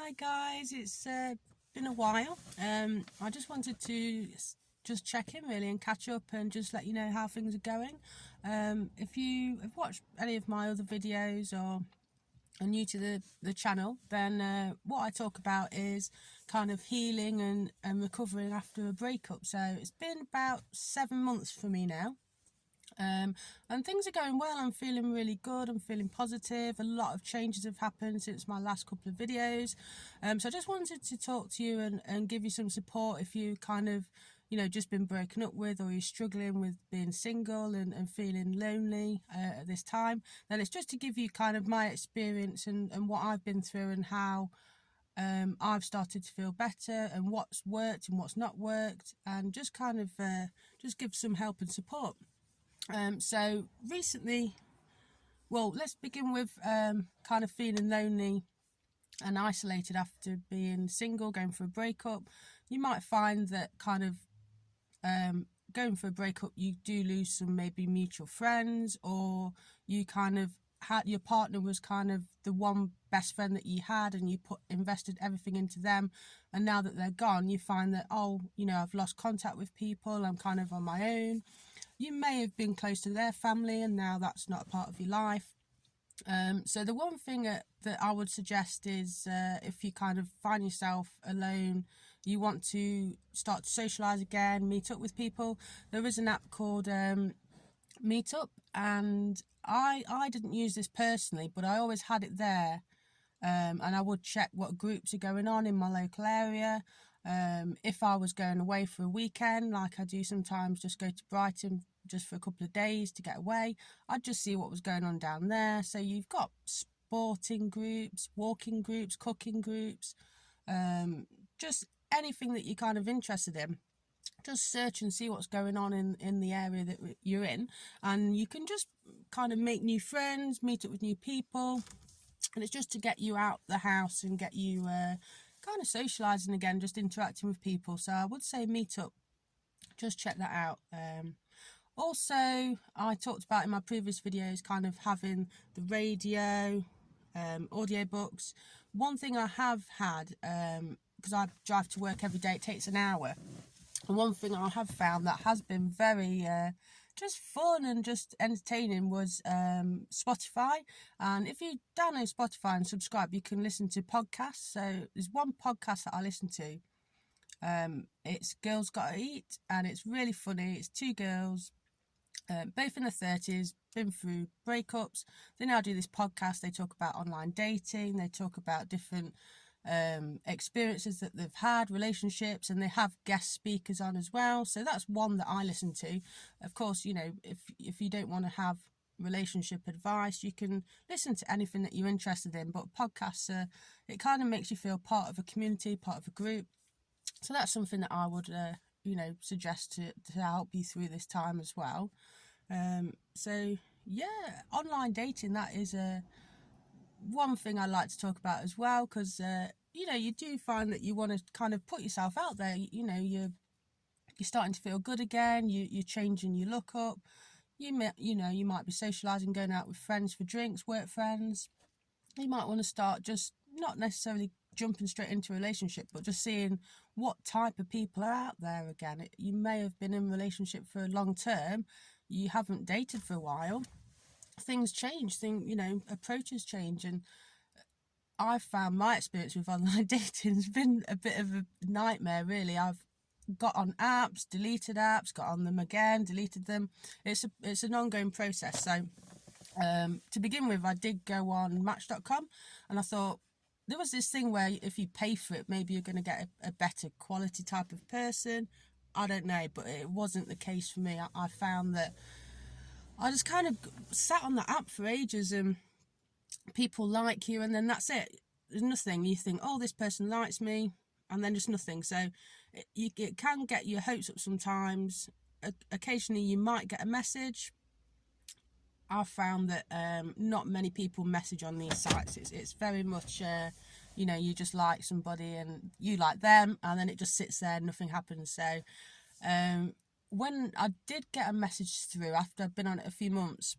Hi guys, it's been a while. I just wanted to just check in really and catch up and just let you know how things are going. If you have watched any of my other videos or are new to the channel, then what I talk about is kind of healing and recovering after a breakup. So it's been about 7 months for me now. And things are going well. I'm feeling really good. I'm feeling positive. A lot of changes have happened since my last couple of videos. So I just wanted to talk to you and give you some support if you kind of, just been broken up with, or you're struggling with being single and feeling lonely at this time. Then it's just to give you kind of my experience and what I've been through and how I've started to feel better and what's worked and what's not worked, and just kind of just give some help and support. So recently, well, let's begin with kind of feeling lonely and isolated after being single, going for a breakup. You might find that kind of going for a breakup, you do lose some maybe mutual friends, or you kind of had your partner was kind of the one best friend that you had, and you invested everything into them, and now that they're gone, you find that, I've lost contact with people, I'm kind of on my own. You may have been close to their family and now that's not a part of your life. So the one thing that I would suggest is if you kind of find yourself alone, you want to start to socialise again, meet up with people. There is an app called Meetup, and I didn't use this personally, but I always had it there. And I would check what groups are going on in my local area. If I was going away for a weekend, like I do sometimes, just go to Brighton just for a couple of days to get away, I'd just see what was going on down there. So you've got sporting groups, walking groups, cooking groups, just anything that you're kind of interested in. Just search and see what's going on in the area that you're in, and you can just kind of make new friends, meet up with new people, and it's just to get you out the house and get you kind of socialising again, just interacting with people. So I would say Meetup, just check that out. Also, I talked about in my previous videos kind of having the radio, audiobooks. One thing I have had, because I drive to work every day, it takes an hour. And one thing I have found that has been very just fun and just entertaining was Spotify. And if you download Spotify and subscribe, you can listen to podcasts. So there's one podcast that I listen to. It's Girlsgottaeat, and it's really funny. It's two girls, both in their 30s, been through breakups. They now do this podcast. They talk about online dating. They talk about different experiences that they've had, relationships, and they have guest speakers on as well. So that's one that I listen to. Of course, if you don't want to have relationship advice, you can listen to anything that you're interested in, but podcasts it kind of makes you feel part of a community, part of a group. So that's something that I would suggest to help you through this time as well. So yeah, online dating, that is one thing I like to talk about as well, because you do find that you want to kind of put yourself out there. You're starting to feel good again. You're changing your look up. You might be socialising, going out with friends for drinks, work friends. You might want to start just not necessarily jumping straight into a relationship, but just seeing what type of people are out there again. You may have been in a relationship for a long term. You haven't dated for a while. Things change, approaches change, and I've found my experience with online dating has been a bit of a nightmare, really. I've got on apps, deleted apps, got on them again, deleted them. It's an ongoing process. So to begin with, I did go on Match.com, and I thought there was this thing where if you pay for it, maybe you're going to get a better quality type of person. I don't know, but it wasn't the case for me. I found that I just kind of sat on the app for ages, and people like you, and then that's it. There's nothing. You think, oh, this person likes me, and then just nothing. So it can get your hopes up sometimes. Occasionally you might get a message. I've found that not many people message on these sites. It's very much, you just like somebody and you like them, and then it just sits there and nothing happens. So when I did get a message through after I'd been on it a few months,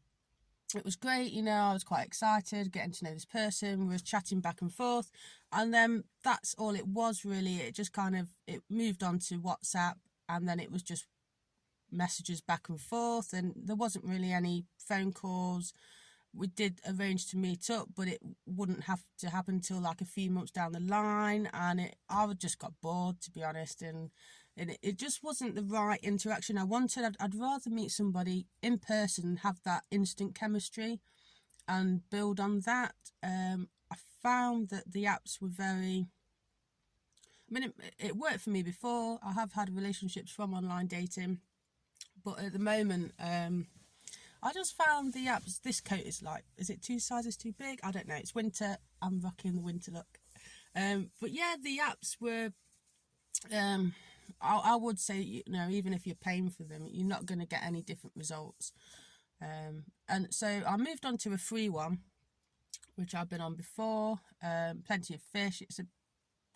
it was great, you know, I was quite excited getting to know this person, we was chatting back and forth, and then that's all it was really. It just kind of, it moved on to WhatsApp, and then it was just messages back and forth, and there wasn't really any phone calls. We did arrange to meet up, but it wouldn't have to happen till like a few months down the line, and I just got bored, to be honest, and it just wasn't the right interaction I wanted. I'd rather meet somebody in person, have that instant chemistry and build on that. I found that the apps were very, I mean, it worked for me before. I have had relationships from online dating, but at the moment, I just found the apps, this coat is like, is it 2 sizes too big? I don't know, it's winter, I'm rocking the winter look. But yeah, the apps were, I would say, you know, even if you're paying for them, you're not going to get any different results. And so I moved on to a free one, which I've been on before. Plenty of fish.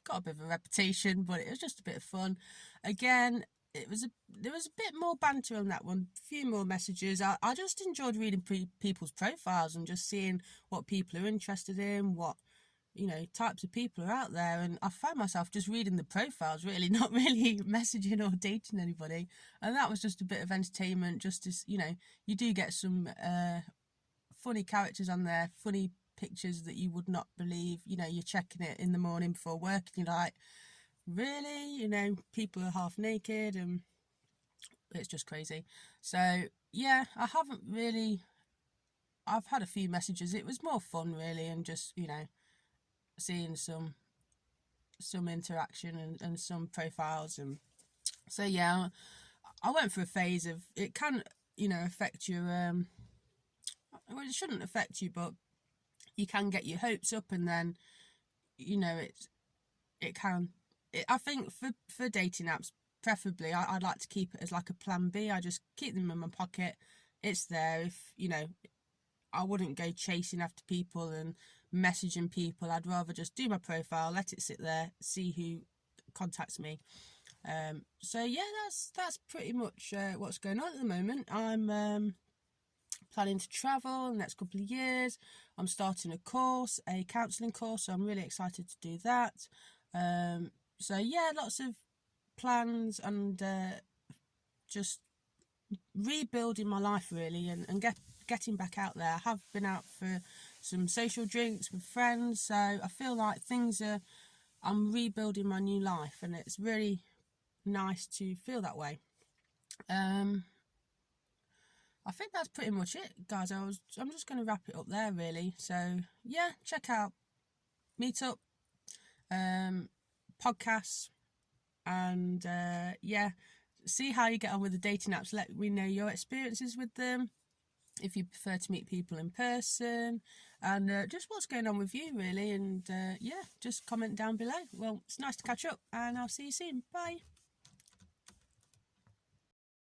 Got a bit of a reputation, but it was just a bit of fun. Again, there was a bit more banter on that one, a few more messages. I just enjoyed reading people's profiles and just seeing what people are interested in, what, you know, types of people are out there, and I found myself just reading the profiles, really, not really messaging or dating anybody, and that was just a bit of entertainment, just as, you know, you do get some funny characters on there, funny pictures that you would not believe. You know, you're checking it in the morning before work and you're like, really? You know, people are half naked, and it's just crazy. So yeah, I've had a few messages. It was more fun really, and just, you know, seeing some interaction and some profiles. And so yeah, I went through a phase of, it can, you know, affect your well, it shouldn't affect you, but you can get your hopes up, and then, you know, it can, I think for dating apps, preferably, I'd like to keep it as like a plan B. I just keep them in my pocket. It's there. If, you know, I wouldn't go chasing after people and messaging people. I'd rather just do my profile, let it sit there, see who contacts me. So yeah, that's pretty much what's going on at the moment. I'm planning to travel in the next couple of years. I'm starting a counselling course, so I'm really excited to do that. So yeah, lots of plans, and just rebuilding my life really, and getting back out there. I have been out for some social drinks with friends, so I feel like I'm rebuilding my new life, and it's really nice to feel that way. I think that's pretty much it, guys. I'm just going to wrap it up there really. So yeah, check out Meetup, podcasts, and yeah, see how you get on with the dating apps. Let me know your experiences with them, if you prefer to meet people in person, and just what's going on with you really. And yeah, just comment down below. Well, it's nice to catch up, and I'll see you soon. Bye.